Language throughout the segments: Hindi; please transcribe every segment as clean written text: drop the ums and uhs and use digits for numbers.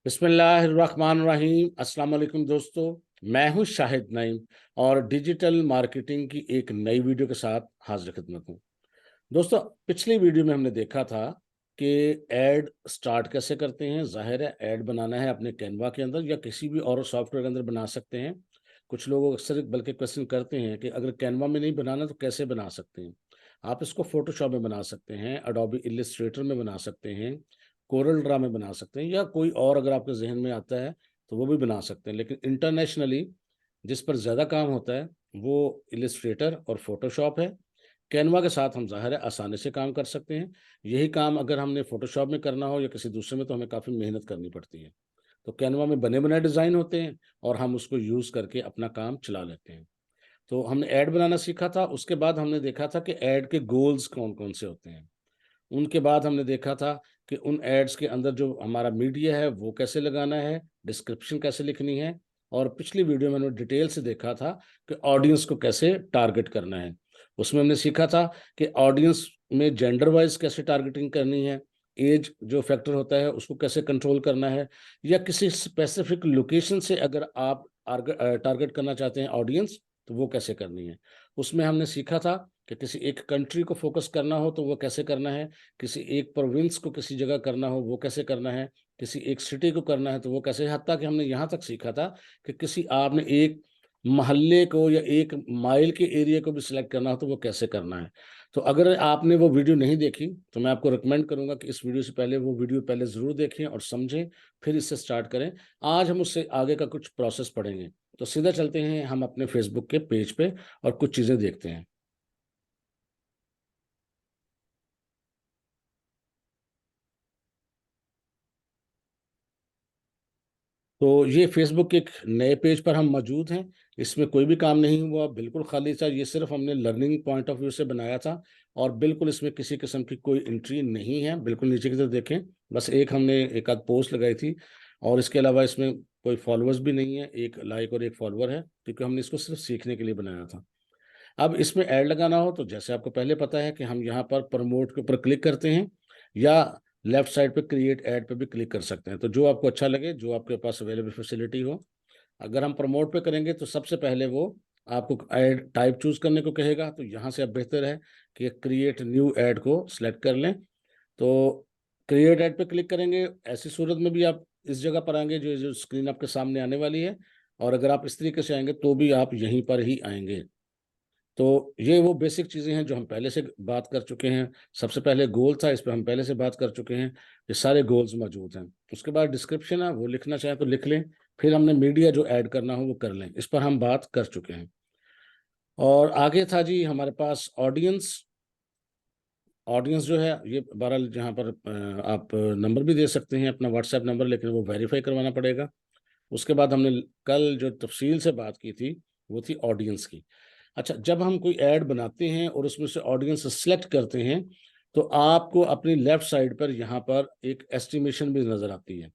बिस्मिल्लाहिर्रहमानिर्रहीम। अस्सलाम वालेकुम दोस्तों, मैं हूं शाहिद नईम और डिजिटल मार्केटिंग की एक नई वीडियो के साथ हाजिर खिदमत हूं। दोस्तों, पिछली वीडियो में हमने देखा था कि ऐड स्टार्ट कैसे करते हैं। जाहिर है ऐड बनाना है अपने कैनवा के अंदर या किसी भी और सॉफ्टवेयर के अंदर बना सकते हैं। कुछ लोग अक्सर बल्कि क्वेश्चन करते हैं कि अगर कैनवा में नहीं बनाना तो कैसे बना सकते हैं। आप इसको फोटोशॉप में बना सकते हैं, अडोबी इलिस्ट्रेटर में बना सकते हैं, कोरल ड्रा में बना सकते हैं, या कोई और अगर आपके जहन में आता है तो वो भी बना सकते हैं। लेकिन इंटरनेशनली जिस पर ज़्यादा काम होता है वो इलिस्ट्रेटर और फोटोशॉप है। कैनवा के साथ हम ज़ाहिर है आसानी से काम कर सकते हैं। यही काम अगर हमने फोटोशॉप में करना हो या किसी दूसरे में तो हमें काफ़ी मेहनत करनी पड़ती है। तो कैनवा में बने बनाए डिज़ाइन होते हैं और हम उसको यूज़ करके अपना काम चला लेते हैं। तो हमने ऐड बनाना सीखा था। उसके बाद हमने देखा था कि ऐड के गोल्स कौन कौन से होते हैं। उनके बाद हमने देखा था कि उन एड्स के अंदर जो हमारा मीडिया है वो कैसे लगाना है, डिस्क्रिप्शन कैसे लिखनी है, और पिछली वीडियो में मैंने डिटेल से देखा था कि ऑडियंस को कैसे टारगेट करना है। उसमें हमने सीखा था कि ऑडियंस में जेंडर वाइज कैसे टारगेटिंग करनी है, एज जो फैक्टर होता है उसको कैसे कंट्रोल करना है, या किसी स्पेसिफिक लोकेशन से अगर आप टारगेट करना चाहते हैं ऑडियंस तो वो कैसे करनी है। उसमें हमने सीखा था कि किसी एक कंट्री को फोकस करना हो तो वो कैसे करना है, किसी एक प्रोविंस को किसी जगह करना हो वो कैसे करना है, किसी एक सिटी को करना है तो वो कैसे। हत्ता कि हमने यहाँ तक सीखा था कि किसी आपने एक मोहल्ले को या एक माइल के एरिया को भी सिलेक्ट करना हो तो वो कैसे करना है। तो अगर आपने वो वीडियो नहीं देखी तो मैं आपको रिकमेंड करूंगा कि इस वीडियो से पहले वो वीडियो पहले ज़रूर देखें और समझें, फिर इससे स्टार्ट करें। आज हम उससे आगे का कुछ प्रोसेस पढ़ेंगे। तो सीधा चलते हैं हम अपने फेसबुक के पेज पे और कुछ चीज़ें देखते हैं। तो ये फेसबुक के एक नए पेज पर हम मौजूद हैं। इसमें कोई भी काम नहीं हुआ, बिल्कुल खाली था। ये सिर्फ हमने लर्निंग पॉइंट ऑफ व्यू से बनाया था और बिल्कुल इसमें किसी किस्म की कोई एंट्री नहीं है। बिल्कुल नीचे की तरफ देखें, बस एक हमने एक आध पोस्ट लगाई थी और इसके अलावा इसमें कोई फॉलोअर्स भी नहीं है। एक लाइक और एक फॉलोअर है क्योंकि हमने इसको सिर्फ सीखने के लिए बनाया था। अब इसमें ऐड लगाना हो तो जैसे आपको पहले पता है कि हम यहाँ पर प्रमोट के ऊपर क्लिक करते हैं या लेफ्ट साइड पे क्रिएट ऐड पे भी क्लिक कर सकते हैं। तो जो आपको अच्छा लगे, जो आपके पास अवेलेबल फैसिलिटी हो। अगर हम प्रमोट पे करेंगे तो सबसे पहले वो आपको ऐड टाइप चूज करने को कहेगा। तो यहाँ से अब बेहतर है कि क्रिएट न्यू ऐड को सिलेक्ट कर लें। तो क्रिएट ऐड पे क्लिक करेंगे। ऐसी सूरत में भी आप इस जगह पर आएंगे जो जो स्क्रीन आपके सामने आने वाली है, और अगर आप इस तरीके से आएंगे तो भी आप यहीं पर ही आएंगे। तो ये वो बेसिक चीज़ें हैं जो हम पहले से बात कर चुके हैं। सबसे पहले गोल था, इस पर हम पहले से बात कर चुके हैं। ये सारे गोल्स मौजूद हैं। उसके बाद डिस्क्रिप्शन है, वो लिखना चाहें तो लिख लें। फिर हमने मीडिया जो ऐड करना हो वो कर लें, इस पर हम बात कर चुके हैं। और आगे था जी हमारे पास ऑडियंस। ऑडियंस जो है ये बहरहाल जहाँ पर आप नंबर भी दे सकते हैं, अपना व्हाट्सएप नंबर, लेकिन वो वेरीफाई करवाना पड़ेगा। उसके बाद हमने कल जो तफसील से बात की थी वो थी ऑडियंस की। अच्छा, जब हम कोई ऐड बनाते हैं और उसमें से ऑडियंस सेलेक्ट करते हैं तो आपको अपनी लेफ्ट साइड पर यहाँ पर एक एस्टिमेशन भी नज़र आती है।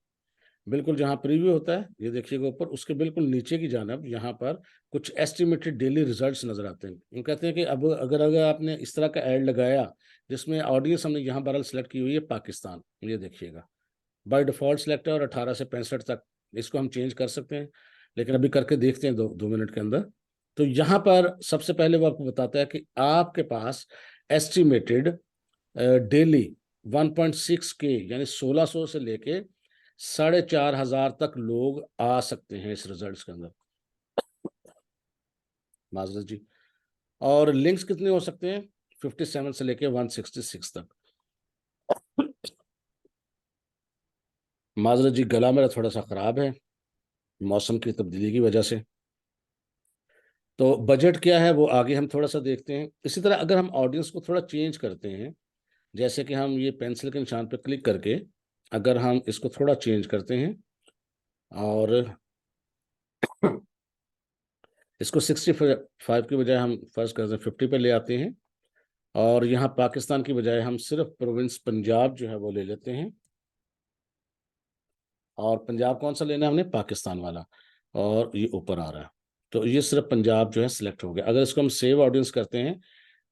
बिल्कुल जहाँ प्रीव्यू होता है ये देखिएगा ऊपर, उसके बिल्कुल नीचे की जानब यहाँ पर कुछ एस्टिमेटेड डेली रिजल्ट्स नज़र आते हैं। वो कहते हैं कि अब अगर अगर आपने इस तरह का ऐड लगाया जिसमें ऑडियंस हमने यहाँ बहरहाल सेलेक्ट की हुई है पाकिस्तान, ये देखिएगा बाय डिफ़ॉल्ट सिलेक्ट है और 18 से 65 तक। इसको हम चेंज कर सकते हैं, लेकिन अभी करके देखते हैं 2 मिनट के अंदर। तो यहाँ पर सबसे पहले वो आपको बताता है कि आपके पास एस्टिमेटेड डेली 1.6 के यानी 1600 से लेके 4500 तक लोग आ सकते हैं इस रिजल्ट्स के अंदर। माजरत जी। और लिंक्स कितने हो सकते हैं? 57 से लेके 166 तक। माजरत जी, गला मेरा थोड़ा सा ख़राब है मौसम की तब्दीली की वजह से। तो बजट क्या है वो आगे हम थोड़ा सा देखते हैं। इसी तरह अगर हम ऑडियंस को थोड़ा चेंज करते हैं, जैसे कि हम ये पेंसिल के निशान पर क्लिक करके अगर हम इसको थोड़ा चेंज करते हैं और इसको 65 की बजाय हम फर्स्ट करते हैं 50 पे ले आते हैं, और यहाँ पाकिस्तान की बजाय हम सिर्फ प्रोविंस पंजाब जो है वो ले लेते हैं। और पंजाब कौन सा लेना है हमने? पाकिस्तान वाला। और ये ऊपर आ रहा है, तो ये सिर्फ पंजाब जो है सिलेक्ट हो गया। अगर इसको हम सेव ऑडियंस करते हैं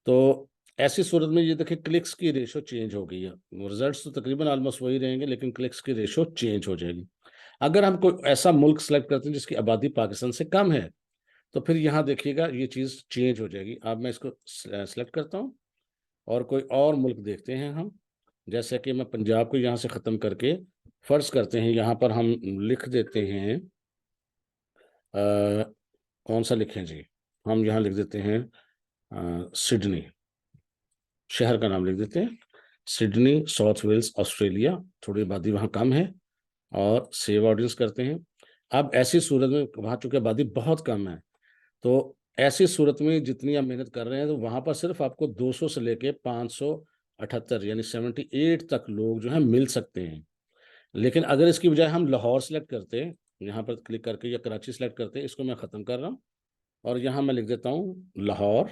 तो ऐसी सूरत में ये देखिए क्लिक्स की रेशो चेंज हो गई है। रिजल्ट्स तो तकरीबन ऑलमोस्ट वही रहेंगे लेकिन क्लिक्स की रेशो चेंज हो जाएगी। अगर हम कोई ऐसा मुल्क सेलेक्ट करते हैं जिसकी आबादी पाकिस्तान से कम है, तो फिर यहाँ देखिएगा ये चीज़ चेंज हो जाएगी। अब मैं इसको सेलेक्ट करता हूँ और कोई और मुल्क देखते हैं हम। जैसे कि मैं पंजाब को यहाँ से ख़त्म करके फ़र्ज़ करते हैं यहाँ पर हम लिख देते हैं कौन सा लिखें जी, हम यहाँ लिख देते हैं सिडनी, शहर का नाम लिख देते हैं सिडनी, साउथ वेल्स, ऑस्ट्रेलिया। थोड़ी आबादी वहाँ कम है और सेव ऑडियंस करते हैं। अब ऐसी सूरत में वहाँ चूंकि आबादी बहुत कम है, तो ऐसी सूरत में जितनी आप मेहनत कर रहे हैं तो वहाँ पर सिर्फ आपको 200 से लेके 578 यानी 78 तक लोग जो है मिल सकते हैं। लेकिन अगर इसकी बजाय हम लाहौर सेलेक्ट करते हैं, यहाँ पर क्लिक करके, या कराची सेलेक्ट करते हैं, इसको मैं ख़त्म कर रहा हूँ और यहाँ मैं लिख देता हूँ लाहौर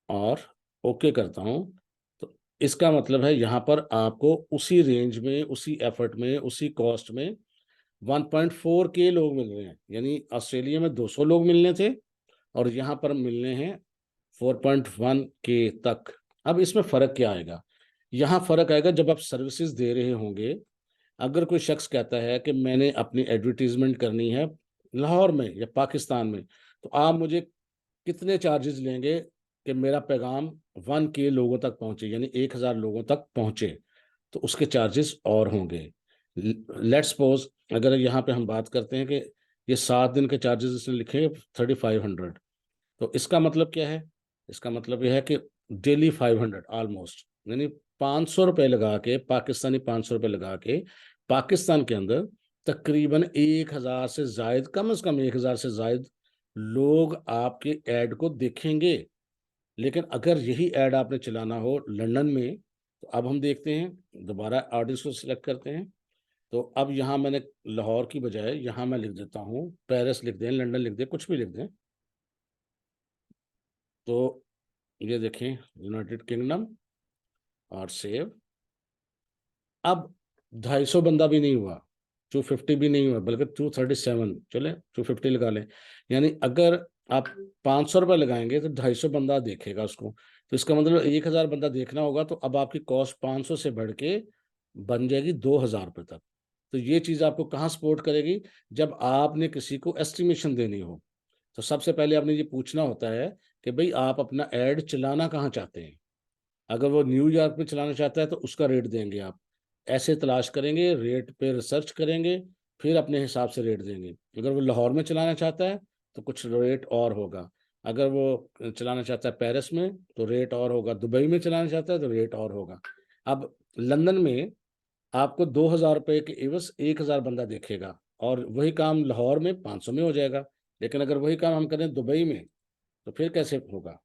और ओके करता हूँ। तो इसका मतलब है यहाँ पर आपको उसी रेंज में, उसी एफर्ट में, उसी कॉस्ट में 1.4 के लोग मिल रहे हैं। यानी ऑस्ट्रेलिया में 200 लोग मिलने थे और यहाँ पर मिलने हैं 4.1 के तक। अब इसमें फ़र्क क्या आएगा? यहाँ फ़र्क आएगा जब आप सर्विसेज दे रहे होंगे। अगर कोई शख्स कहता है कि मैंने अपनी एडवर्टीजमेंट करनी है लाहौर में या पाकिस्तान में, तो आप मुझे कितने चार्जेस लेंगे कि मेरा पैगाम 1 के लोगों तक पहुंचे, यानी 1000 लोगों तक पहुंचे, तो उसके चार्जेस और होंगे। लेट्स सपोज अगर यहाँ पे हम बात करते हैं कि ये 7 दिन के चार्जेस इसने लिखे 3500, तो इसका मतलब क्या है? इसका मतलब यह है कि डेली 500 ऑलमोस्ट, यानी 500 रुपये लगा के, पाकिस्तानी 500 रुपये लगा के पाकिस्तान के अंदर तकरीबन 1000 से जायद, कम से कम 1000 से जायद लोग आपके ऐड को देखेंगे। लेकिन अगर यही ऐड आपने चलाना हो लंदन में, तो अब हम देखते हैं, दोबारा ऑडियंस को सिलेक्ट करते हैं। तो अब यहाँ मैंने लाहौर की बजाय यहाँ मैं लिख देता हूँ पेरिस लिख दें, लंदन लिख दें, कुछ भी लिख दें। तो ये देखें यूनाइटेड किंगडम और सेव। अब 250 बंदा भी नहीं हुआ, 250 भी नहीं हुआ, बल्कि 237, चले 250 लगा लें। यानी अगर आप 500 रुपये लगाएंगे तो 250 बंदा देखेगा उसको, तो इसका मतलब 1000 बंदा देखना होगा। तो अब आपकी कॉस्ट 500 से बढ़ के बन जाएगी 2000 रुपये तक। तो ये चीज़ आपको कहाँ सपोर्ट करेगी? जब आपने किसी को एस्टिमेशन देनी हो, तो सबसे पहले आपने ये पूछना होता है कि भाई आप अपना एड चलाना कहाँ चाहते हैं। अगर वो न्यूयॉर्क में चलाना चाहता है तो उसका रेट देंगे आप, ऐसे तलाश करेंगे, रेट पे रिसर्च करेंगे, फिर अपने हिसाब से रेट देंगे। अगर वो लाहौर में चलाना चाहता है तो कुछ रेट और होगा, अगर वो चलाना चाहता है पेरिस में तो रेट और होगा, दुबई में चलाना चाहता है तो रेट और होगा। अब लंदन में आपको 2000 रुपये के एवज 1000 बंदा देखेगा और वही काम लाहौर में 500 में हो जाएगा। लेकिन अगर वही काम हम करें दुबई में तो फिर कैसे होगा?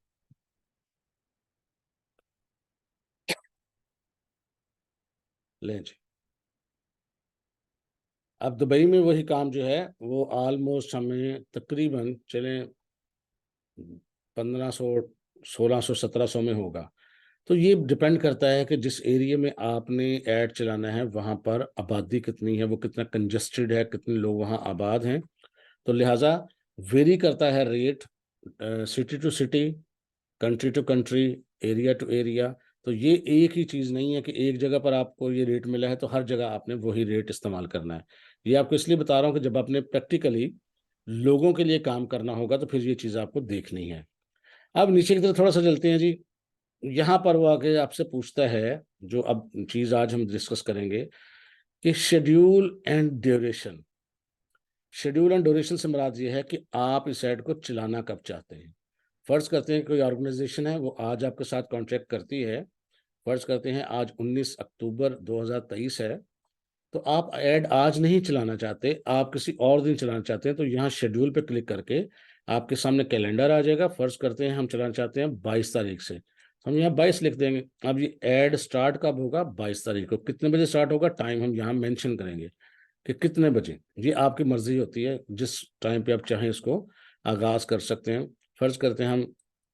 लें जी, अब दुबई में वही काम जो है वो ऑलमोस्ट हमें तकरीबन चले 1500, 1600, 1700 में होगा। तो ये डिपेंड करता है कि जिस एरिया में आपने ऐड चलाना है वहाँ पर आबादी कितनी है, वो कितना कंजस्टेड है, कितने लोग वहाँ आबाद हैं। तो लिहाजा वेरी करता है rate city to city, country to country, area to area. तो ये एक ही चीज़ नहीं है कि एक जगह पर आपको ये रेट मिला है तो हर जगह आपने वही रेट इस्तेमाल करना है। ये आपको इसलिए बता रहा हूँ कि जब आपने प्रैक्टिकली लोगों के लिए काम करना होगा तो फिर ये चीज़ आपको देखनी है। अब नीचे की तरफ थोड़ा सा चलते हैं जी। यहाँ पर वो आके आपसे पूछता है, जो अब चीज़ आज हम डिस्कस करेंगे, कि schedule and duration. Schedule and duration से मुराद ये है कि आप इस ऐड को चलाना कब चाहते हैं। फर्ज करते हैं कोई ऑर्गेनाइजेशन है, वो आज आपके साथ कॉन्ट्रैक्ट करती है। फर्ज करते हैं आज 19 अक्टूबर 2023 है, तो आप ऐड आज नहीं चलाना चाहते, आप किसी और दिन चलाना चाहते हैं, तो यहाँ शेड्यूल पे क्लिक करके आपके सामने कैलेंडर आ जाएगा। फर्ज करते हैं हम चलाना चाहते हैं 22 तारीख से, तो हम यहाँ 22 लिख देंगे। अब ये ऐड स्टार्ट कब होगा? 22 तारीख को। कितने बजे स्टार्ट होगा? टाइम हम यहाँ मेंशन करेंगे कि कितने बजे। ये आपकी मर्जी होती है, जिस टाइम पे आप चाहें इसको आगाज कर सकते हैं। फर्ज करते हैं हम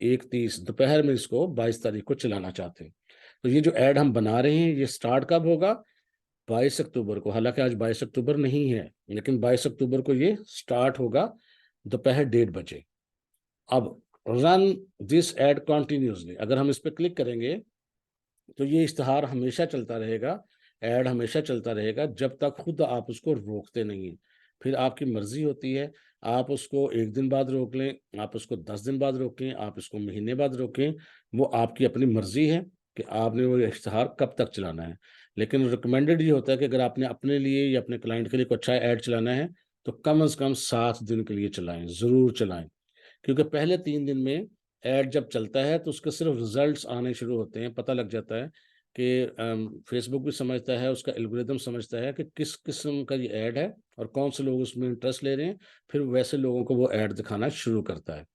1:30 दोपहर में इसको 22 तारीख को चलाना चाहते हैं। तो ये जो ऐड हम बना रहे हैं ये स्टार्ट कब होगा? 22 अक्टूबर को। हालांकि आज 22 अक्टूबर नहीं है, लेकिन 22 अक्टूबर को ये स्टार्ट होगा दोपहर 1:30 बजे। अब रन दिस एड कॉन्टिन्यूसली, अगर हम इस पर क्लिक करेंगे तो ये इश्तहार हमेशा चलता रहेगा ऐड हमेशा चलता रहेगा जब तक खुद आप उसको रोकते नहीं हैं। फिर आपकी मर्जी होती है, आप उसको 1 दिन बाद रोक लें, आप उसको 10 दिन बाद रोकें, आप इसको महीने बाद रोकें, वो आपकी अपनी मर्जी है कि आपने वो इश्तहार कब तक चलाना है। लेकिन रिकमेंडेड ये होता है कि अगर आपने अपने लिए या अपने क्लाइंट के लिए कोई अच्छा ऐड चलाना है तो कम से कम 7 दिन के लिए चलाएं, ज़रूर चलाएं। क्योंकि पहले 3 दिन में ऐड जब चलता है तो उसके सिर्फ रिजल्ट्स आने शुरू होते हैं, पता लग जाता है कि फेसबुक भी समझता है, उसका एल्गोरिदम समझता है कि किस किस्म का ये ऐड है और कौन से लोग उसमें इंटरेस्ट ले रहे हैं, फिर वैसे लोगों को वो ऐड दिखाना शुरू करता है।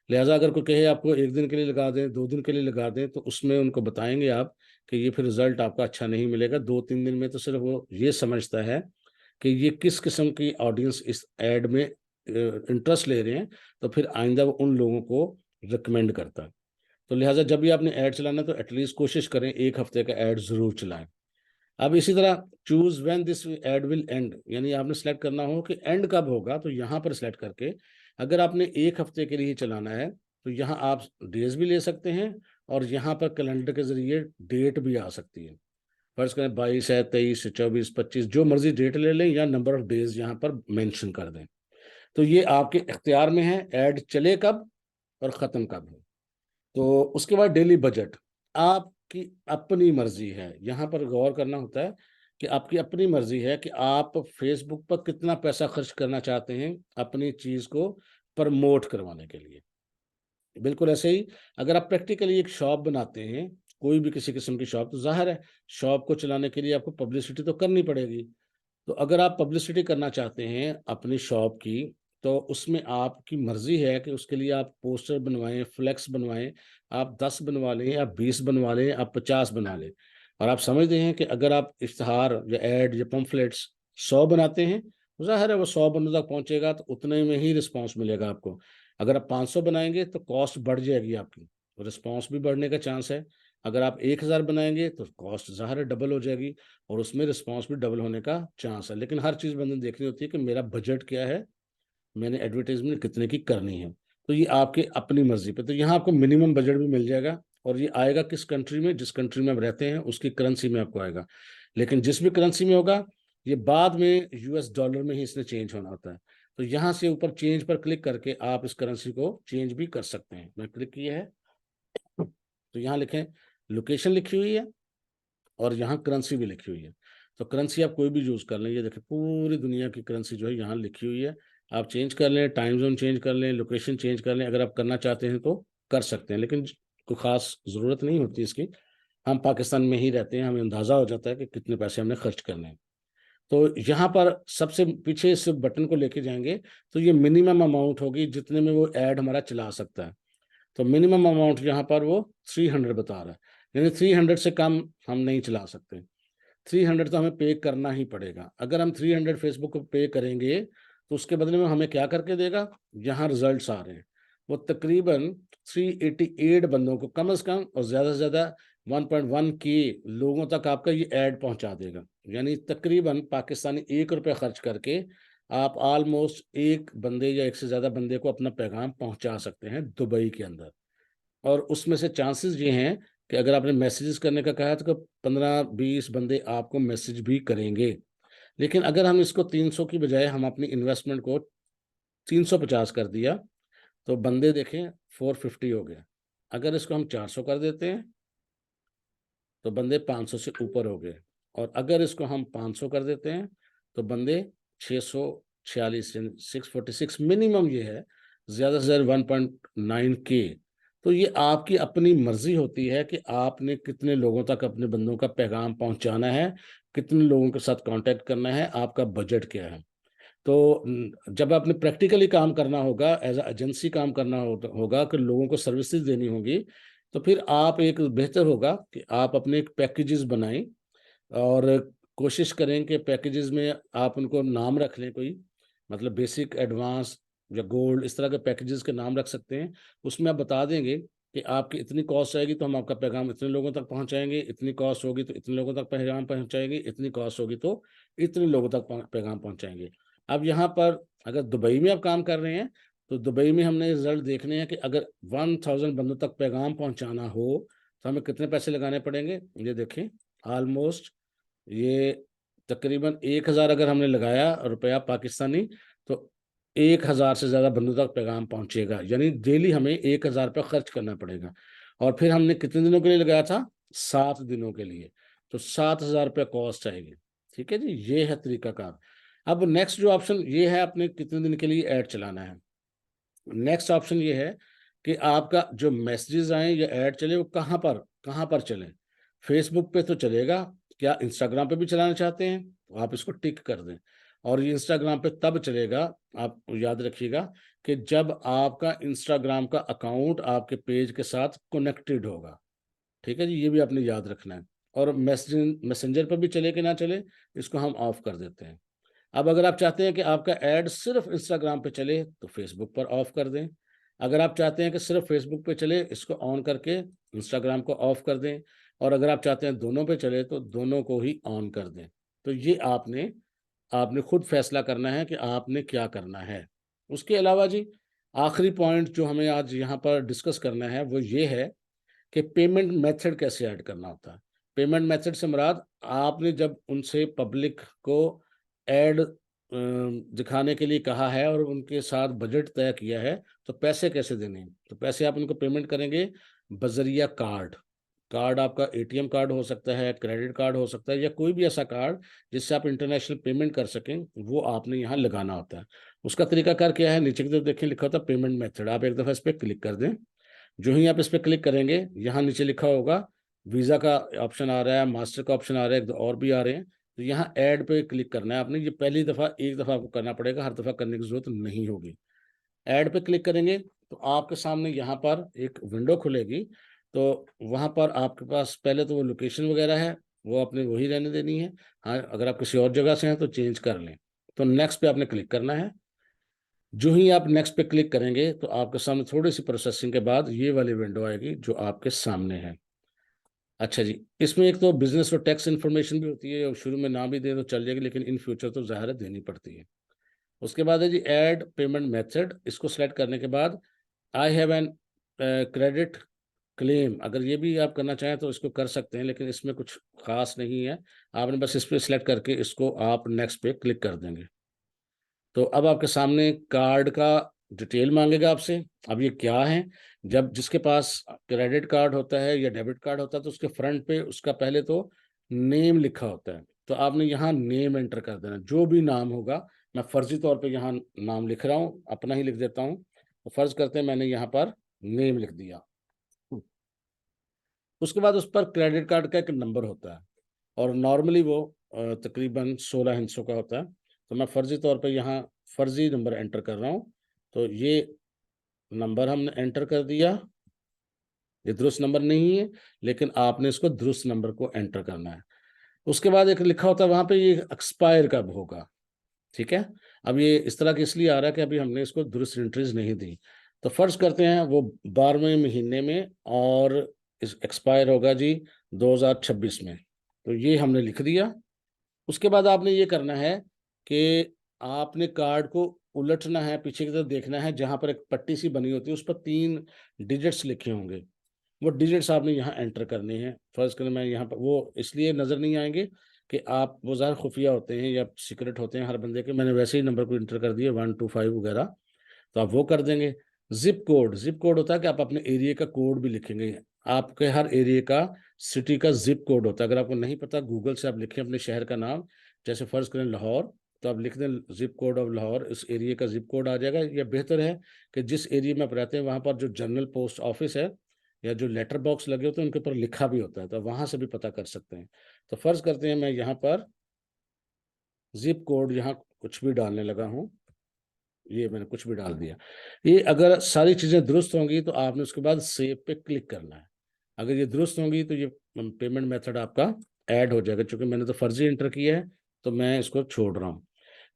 लिहाजा अगर कोई कहे आपको 1 दिन के लिए लगा दें, 2 दिन के लिए लगा दें, तो उसमें उनको बताएंगे आप कि ये फिर रिजल्ट आपका अच्छा नहीं मिलेगा। 2-3 दिन में तो सिर्फ वो ये समझता है कि ये किस किस्म की ऑडियंस इस ऐड में इंटरेस्ट ले रहे हैं, तो फिर आइंदा वो उन लोगों को रिकमेंड करता है। तो लिहाजा जब भी आपने ऐड चलाना है तो एटलीस्ट कोशिश करें 1 हफ्ते का ऐड ज़रूर चलाएं। अब इसी तरह choose when this ad will end, यानी आपने सेलेक्ट करना हो कि एंड कब होगा, तो यहाँ पर सेलेक्ट करके अगर आपने 1 हफ्ते के लिए ही चलाना है तो यहाँ आप डेज भी ले सकते हैं और यहाँ पर कैलेंडर के जरिए डेट भी आ सकती है। फर्ज करें 22 है, 23, 24, 25, जो मर्जी डेट ले लें या नंबर ऑफ डेज यहाँ पर मेंशन कर दें। तो ये आपके इख्तियार में है ऐड चले कब और ख़त्म कब है। तो उसके बाद डेली बजट आपकी अपनी मर्जी है, यहाँ पर गौर करना होता है कि आपकी अपनी मर्जी है कि आप फेसबुक पर कितना पैसा खर्च करना चाहते हैं अपनी चीज़ को प्रमोट करवाने के लिए। बिल्कुल ऐसे ही अगर आप प्रैक्टिकली एक शॉप बनाते हैं, कोई भी किसी किस्म की शॉप, तो ज़ाहिर है शॉप को चलाने के लिए आपको पब्लिसिटी तो करनी पड़ेगी। तो अगर आप पब्लिसिटी करना चाहते हैं अपनी शॉप की, तो उसमें आपकी मर्ज़ी है कि उसके लिए आप पोस्टर बनवाएँ, फ्लेक्स बनवाएँ, आप 10 बनवा लें, आप 20 बनवा लें, आप 50 बना लें। और आप समझते हैं कि अगर आप इश्तहार या एड या पम्फलेट्स 100 बनाते हैं, तो ज़ाहिर है वो 100 बंदों तक पहुँचेगा तो उतने में ही रिस्पॉन्स मिलेगा आपको। अगर आप 500 बनाएँगे तो कॉस्ट बढ़ जाएगी आपकी, तो रिस्पॉन्स भी बढ़ने का चांस है। अगर आप 1000 बनाएँगे तो कॉस्ट ज़ाहिर है डबल हो जाएगी और उसमें रिस्पॉन्स भी डबल होने का चांस है। लेकिन हर चीज़ बंदे ने देखनी होती है कि मेरा बजट क्या है, मैंने एडवर्टाइज़मेंट कितने की करनी है। तो ये आपकी अपनी मर्ज़ी पे, तो यहाँ आपको मिनिमम बजट भी मिल जाएगा और ये आएगा किस कंट्री में, जिस कंट्री में आप रहते हैं उसकी करेंसी में आपको आएगा। लेकिन जिस भी करेंसी में होगा, ये बाद में यूएस डॉलर में ही इसने चेंज होना होता है। तो यहाँ से ऊपर चेंज पर क्लिक करके आप इस करेंसी को चेंज भी कर सकते हैं। मैं क्लिक किया है, तो यहाँ लिखें लोकेशन लिखी हुई है और यहाँ करेंसी भी लिखी हुई है। तो करेंसी आप कोई भी यूज़ कर लें, ये देखिए पूरी दुनिया की करेंसी जो है यहाँ लिखी हुई है। आप चेंज कर लें, टाइम ज़ोन चेंज कर लें, लोकेशन चेंज कर लें, अगर आप करना चाहते हैं तो कर सकते हैं, लेकिन कोई ख़ास ज़रूरत नहीं होती इसकी। हम पाकिस्तान में ही रहते हैं, हमें अंदाज़ा हो जाता है कि कितने पैसे हमने खर्च करने हैं। तो यहाँ पर सबसे पीछे इस बटन को लेके जाएँगे, तो ये मिनिमम अमाउंट होगी जितने में वो ऐड हमारा चला सकता है। तो मिनिमम अमाउंट यहाँ पर वो 300 बता रहा है, यानी 300 से कम हम नहीं चला सकते। 300 तो हमें पे करना ही पड़ेगा। अगर हम 300 फेसबुक को पे करेंगे, तो उसके बदले में हमें क्या करके देगा? यहाँ रिज़ल्ट्स आ रहे हैं। वो तकरीबन 388 बंदों को कम से कम और ज़्यादा से ज़्यादा 1.1 के लोगों तक आपका ये ऐड पहुँचा देगा। यानी तकरीबन पाकिस्तानी ₹1 खर्च करके आप ऑलमोस्ट 1 बंदे या 1 से ज़्यादा बंदे को अपना पैगाम पहुँचा सकते हैं दुबई के अंदर। और उसमें से चांसेस ये हैं कि अगर आपने मैसेजेस करने का कहा है तो 15-20 बंदे आपको मैसेज भी करेंगे। लेकिन अगर हम इसको 300 की बजाय हम अपनी इन्वेस्टमेंट को 350 कर दिया, तो बंदे देखें 450 हो गए। अगर इसको हम 400 कर देते हैं, तो बंदे 500 से ऊपर हो गए और अगर इसको हम 500 कर देते हैं, तो बंदे 646 यानी 646 मिनिमम ये है, ज़्यादा से ज़्यादा 1.9 के। तो ये आपकी अपनी मर्ज़ी होती है कि आपने कितने लोगों तक अपने बंदों का पैगाम पहुँचाना है, कितने लोगों के साथ कॉन्टैक्ट करना है, आपका बजट क्या है। तो जब आपने प्रैक्टिकली काम करना होगा, एज़ अ एजेंसी काम करना होगा कि लोगों को सर्विसेज़ देनी होगी, तो फिर आप एक बेहतर होगा कि आप अपने एक पैकेजेज़ बनाएँ और कोशिश करें कि पैकेजेज़ में आप उनको नाम रख लें कोई, मतलब बेसिक, एडवांस या गोल्ड, इस तरह के पैकेजेज़ के नाम रख सकते हैं। उसमें आप बता देंगे कि आपकी इतनी कॉस्ट आएगी तो हम आपका पैगाम इतने लोगों तक पहुँचाएँगे, इतनी कॉस्ट होगी तो इतने लोगों तक पैगाम पहुँचाएँगे, इतनी कॉस्ट होगी तो इतने लोगों तक पैगाम पहुँचाएँगे। अब यहाँ पर अगर दुबई में आप काम कर रहे हैं, तो दुबई में हमने रिज़ल्ट देखने हैं कि अगर 1000 बंदों तक पैगाम पहुँचाना हो, तो हमें कितने पैसे लगाने पड़ेंगे? ये देखें, ऑलमोस्ट ये तकरीबन 1,000 अगर हमने लगाया रुपया पाकिस्तानी, तो 1,000 से ज़्यादा बंदों तक पैगाम पहुंचेगा, यानी डेली हमें 1,000 रुपया खर्च करना पड़ेगा। और फिर हमने कितने दिनों के लिए लगाया था? 7 दिनों के लिए, तो 7,000 रुपया कॉस्ट आएगी। ठीक है जी, ये है तरीकाकार। अब नेक्स्ट जो ऑप्शन ये है, आपने कितने दिन के लिए ऐड चलाना है। नेक्स्ट ऑप्शन ये है कि आपका जो मैसेजेस आए या ऐड चले वो कहाँ पर चले। फेसबुक पे तो चलेगा, क्या इंस्टाग्राम पे भी चलाना चाहते हैं तो आप इसको टिक कर दें। और ये इंस्टाग्राम पे तब चलेगा, आप याद रखिएगा, कि जब आपका इंस्टाग्राम का अकाउंट आपके पेज के साथ कनेक्टेड होगा। ठीक है जी, ये भी आपने याद रखना है। और मैसेंजर पर भी चले कि ना चले, इसको हम ऑफ कर देते हैं। अब अगर आप चाहते हैं कि आपका ऐड सिर्फ इंस्टाग्राम पे चले तो फेसबुक पर ऑफ कर दें। अगर आप चाहते हैं कि सिर्फ फेसबुक पे चले, इसको ऑन करके इंस्टाग्राम को ऑफ कर दें। और अगर आप चाहते हैं दोनों पे चले तो दोनों को ही ऑन कर दें। तो ये आपने आपने खुद फैसला करना है कि आपने क्या करना है। उसके अलावा जी, आखिरी पॉइंट जो हमें आज यहाँ पर डिस्कस करना है वो ये है कि पेमेंट मेथड कैसे ऐड करना होता है। पेमेंट मेथड से मुराद, आपने जब उनसे पब्लिक को ऐड दिखाने के लिए कहा है और उनके साथ बजट तय किया है, तो पैसे कैसे देने हैं। तो पैसे आप उनको पेमेंट करेंगे बजरिया कार्ड। कार्ड आपका एटीएम कार्ड हो सकता है, क्रेडिट कार्ड हो सकता है, या कोई भी ऐसा कार्ड जिससे आप इंटरनेशनल पेमेंट कर सकें, वो आपने यहाँ लगाना होता है। उसका तरीकाकार क्या है, नीचे की तरफ देखें लिखा होता है पेमेंट मेथड। आप एक दफ़ा इस पर क्लिक कर दें। जो ही आप इस पर क्लिक करेंगे, यहाँ नीचे लिखा होगा वीज़ा का ऑप्शन आ रहा है, मास्टर का ऑप्शन आ रहा है, एक दो और भी आ रहे हैं। तो यहाँ ऐड पे क्लिक करना है आपने। ये पहली दफ़ा एक दफ़ा आपको करना पड़ेगा, हर दफ़ा करने की ज़रूरत नहीं होगी। ऐड पे क्लिक करेंगे तो आपके सामने यहाँ पर एक विंडो खुलेगी। तो वहाँ पर आपके पास पहले तो वो लोकेशन वगैरह है, वो आपने वही रहने देनी है। हाँ, अगर आप किसी और जगह से हैं तो चेंज कर लें। तो नेक्स्ट पे आपने क्लिक करना है। जो ही आप नेक्स्ट पे क्लिक करेंगे तो आपके सामने थोड़ी सी प्रोसेसिंग के बाद ये वाली विंडो आएगी जो आपके सामने है। अच्छा जी, इसमें एक तो बिजनेस और टैक्स इन्फॉर्मेशन भी होती है, और शुरू में ना भी दे तो चल जाएगी, लेकिन इन फ्यूचर तो ज़ाहिर है देनी पड़ती है। उसके बाद है जी ऐड पेमेंट मेथड। इसको सेलेक्ट करने के बाद I have an credit claim, अगर ये भी आप करना चाहें तो इसको कर सकते हैं, लेकिन इसमें कुछ खास नहीं है। आपने बस इस पर सिलेक्ट करके इसको आप नेक्स्ट पे क्लिक कर देंगे। तो अब आपके सामने कार्ड का डिटेल मांगेगा आपसे। अब ये क्या है, जब जिसके पास क्रेडिट कार्ड होता है या डेबिट कार्ड होता है तो उसके फ्रंट पे उसका पहले तो नेम लिखा होता है। तो आपने यहाँ नेम एंटर कर देना, जो भी नाम होगा। मैं फर्जी तौर पे यहाँ नाम लिख रहा हूँ, अपना ही लिख देता हूँ। तो फर्ज करते हैं मैंने यहाँ पर नेम लिख दिया। उसके बाद उस पर क्रेडिट कार्ड का एक नंबर होता है, और नॉर्मली वो तकरीबन 16 हिस्सों का होता है। तो मैं फर्जी तौर पे यहाँ फर्जी नंबर एंटर कर रहा हूँ। तो ये नंबर हमने एंटर कर दिया। ये दुरुस्त नंबर नहीं है, लेकिन आपने इसको दुरुस्त नंबर को एंटर करना है। उसके बाद एक लिखा होता है वहां पे, ये एक्सपायर कब होगा। ठीक है। अब ये इस तरह की इसलिए आ रहा है कि अभी हमने इसको दुरुस्त एंट्रीज नहीं दी। तो फर्ज करते हैं वो 12वें महीने में, और इस एक्सपायर होगा जी 2026 में। तो ये हमने लिख दिया। उसके बाद आपने ये करना है कि आपने कार्ड को उलटना है, पीछे की तरफ देखना है, जहां पर एक पट्टी सी बनी होती है उस पर 3 डिजिट्स लिखे होंगे। वो डिजिट्स आपने यहाँ एंटर करने हैं। फर्ज करें मैं यहाँ पर, वो इसलिए नज़र नहीं आएंगे कि आप वो ज़्यादा खुफिया होते हैं या सीक्रेट होते हैं हर बंदे के। मैंने वैसे ही नंबर को एंटर कर दिए 125 वगैरह, तो आप वो कर देंगे। जिप कोड होता है कि आप अपने एरिया का कोड भी लिखेंगे। आपके हर एरिया का, सिटी का जिप कोड होता है। अगर आपको नहीं पता, गूगल से आप लिखें अपने शहर का नाम, जैसे फर्ज करें लाहौर, तो आप लिख दें जिप कोड ऑफ लाहौर, इस एरिया का जिप कोड आ जाएगा। या बेहतर है कि जिस एरिया में आप रहते हैं वहाँ पर जो जनरल पोस्ट ऑफिस है या जो लेटर बॉक्स लगे होते हैं उनके ऊपर लिखा भी होता है, तो वहाँ से भी पता कर सकते हैं। तो फर्ज करते हैं मैं यहाँ पर जिप कोड यहाँ कुछ भी डालने लगा हूँ। ये मैंने कुछ भी डाल दिया। ये अगर सारी चीज़ें दुरुस्त होंगी तो आपने उसके बाद सेव पे क्लिक करना है। अगर ये दुरुस्त होंगी तो ये पेमेंट मेथड आपका ऐड हो जाएगा। चूंकि मैंने तो फर्जी एंटर किया है तो मैं इसको छोड़ रहा हूँ।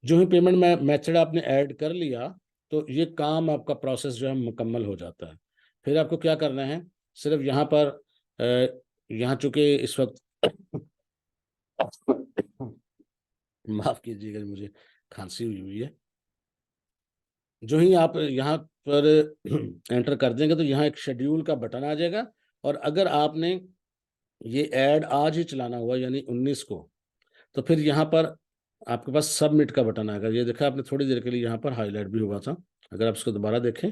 जो ही पेमेंट मेथड आपने ऐड कर लिया, तो ये काम आपका प्रोसेस जो है मुकम्मल हो जाता है। फिर आपको क्या करना है, सिर्फ यहाँ पर यहाँ चूंकि इस वक्त माफ कीजिएगा, मुझे खांसी हुई हुई है। जो ही आप यहाँ पर एंटर कर देंगे तो यहाँ एक शेड्यूल का बटन आ जाएगा। और अगर आपने ये ऐड आज ही चलाना हुआ, यानी 19 को, तो फिर यहाँ पर आपके पास सबमिट का बटन आएगा। ये देखा आपने थोड़ी देर के लिए यहाँ पर हाईलाइट भी हुआ था, अगर आप इसको दोबारा देखें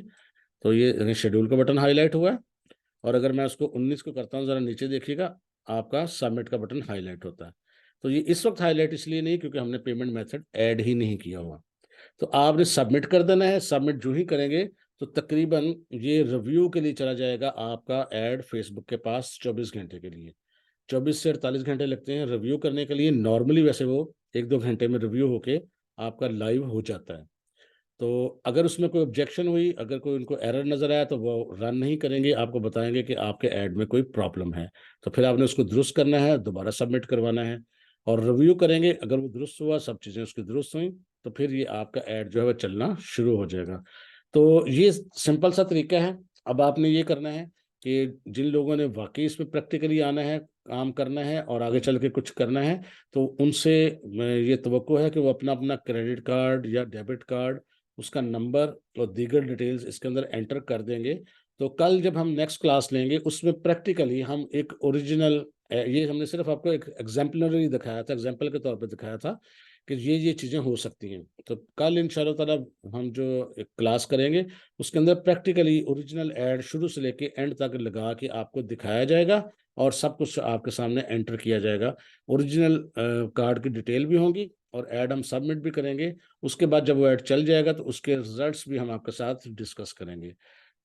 तो ये शेड्यूल का बटन हाईलाइट हुआ है। और अगर मैं उसको 19 को करता हूँ, जरा नीचे देखिएगा, आपका सबमिट का बटन हाईलाइट होता है। तो ये इस वक्त हाईलाइट इसलिए नहीं क्योंकि हमने पेमेंट मेथड ऐड ही नहीं किया हुआ। तो आपने सबमिट कर देना है। सबमिट जो ही करेंगे तो तकरीबन ये रिव्यू के लिए चला जाएगा आपका ऐड फेसबुक के पास 24 घंटे के लिए। 24 से 48 घंटे लगते हैं रिव्यू करने के लिए। नॉर्मली वैसे वो 1-2 घंटे में रिव्यू होके आपका लाइव हो जाता है। तो अगर उसमें कोई ऑब्जेक्शन हुई, अगर कोई उनको एरर नजर आया तो वो रन नहीं करेंगे, आपको बताएंगे कि आपके ऐड में कोई प्रॉब्लम है। तो फिर आपने उसको दुरुस्त करना है, दोबारा सबमिट करवाना है और रिव्यू करेंगे। अगर वो दुरुस्त हुआ, सब चीज़ें उसकी दुरुस्त हुई, तो फिर ये आपका ऐड जो है वो चलना शुरू हो जाएगा। तो ये सिंपल सा तरीका है। अब आपने ये करना है कि जिन लोगों ने वाकई इसमें प्रैक्टिकली आना है, काम करना है और आगे चल के कुछ करना है, तो उनसे ये तवक्को है कि वो अपना अपना क्रेडिट कार्ड या डेबिट कार्ड, उसका नंबर और दीगर डिटेल्स इसके अंदर एंटर कर देंगे। तो कल जब हम नेक्स्ट क्लास लेंगे उसमें प्रैक्टिकली हम एक ओरिजिनल, ये हमने सिर्फ आपको एक एग्जाम्पलरी दिखाया था, एग्जाम्पल के तौर पे दिखाया था कि ये चीज़ें हो सकती हैं। तो कल इंशाल्लाह ताला हम जो एक क्लास करेंगे उसके अंदर प्रैक्टिकली ओरिजिनल ऐड शुरू से लेके एंड तक लगा के आपको दिखाया जाएगा और सब कुछ आपके सामने एंटर किया जाएगा। ओरिजिनल कार्ड की डिटेल भी होंगी और ऐड हम सबमिट भी करेंगे। उसके बाद जब वो ऐड चल जाएगा तो उसके रिजल्ट्स भी हम आपके साथ डिस्कस करेंगे।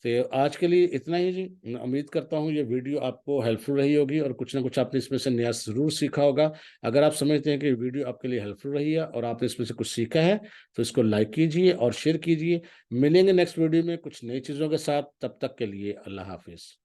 तो आज के लिए इतना ही जी। मैं उम्मीद करता हूँ ये वीडियो आपको हेल्पफुल रही होगी और कुछ ना कुछ आपने इसमें से नया ज़रूर सीखा होगा। अगर आप समझते हैं कि वीडियो आपके लिए हेल्पफुल रही है और आपने इसमें से कुछ सीखा है तो इसको लाइक कीजिए और शेयर कीजिए। मिलेंगे नेक्स्ट वीडियो में कुछ नई चीज़ों के साथ। तब तक के लिए अल्लाह हाफिज़।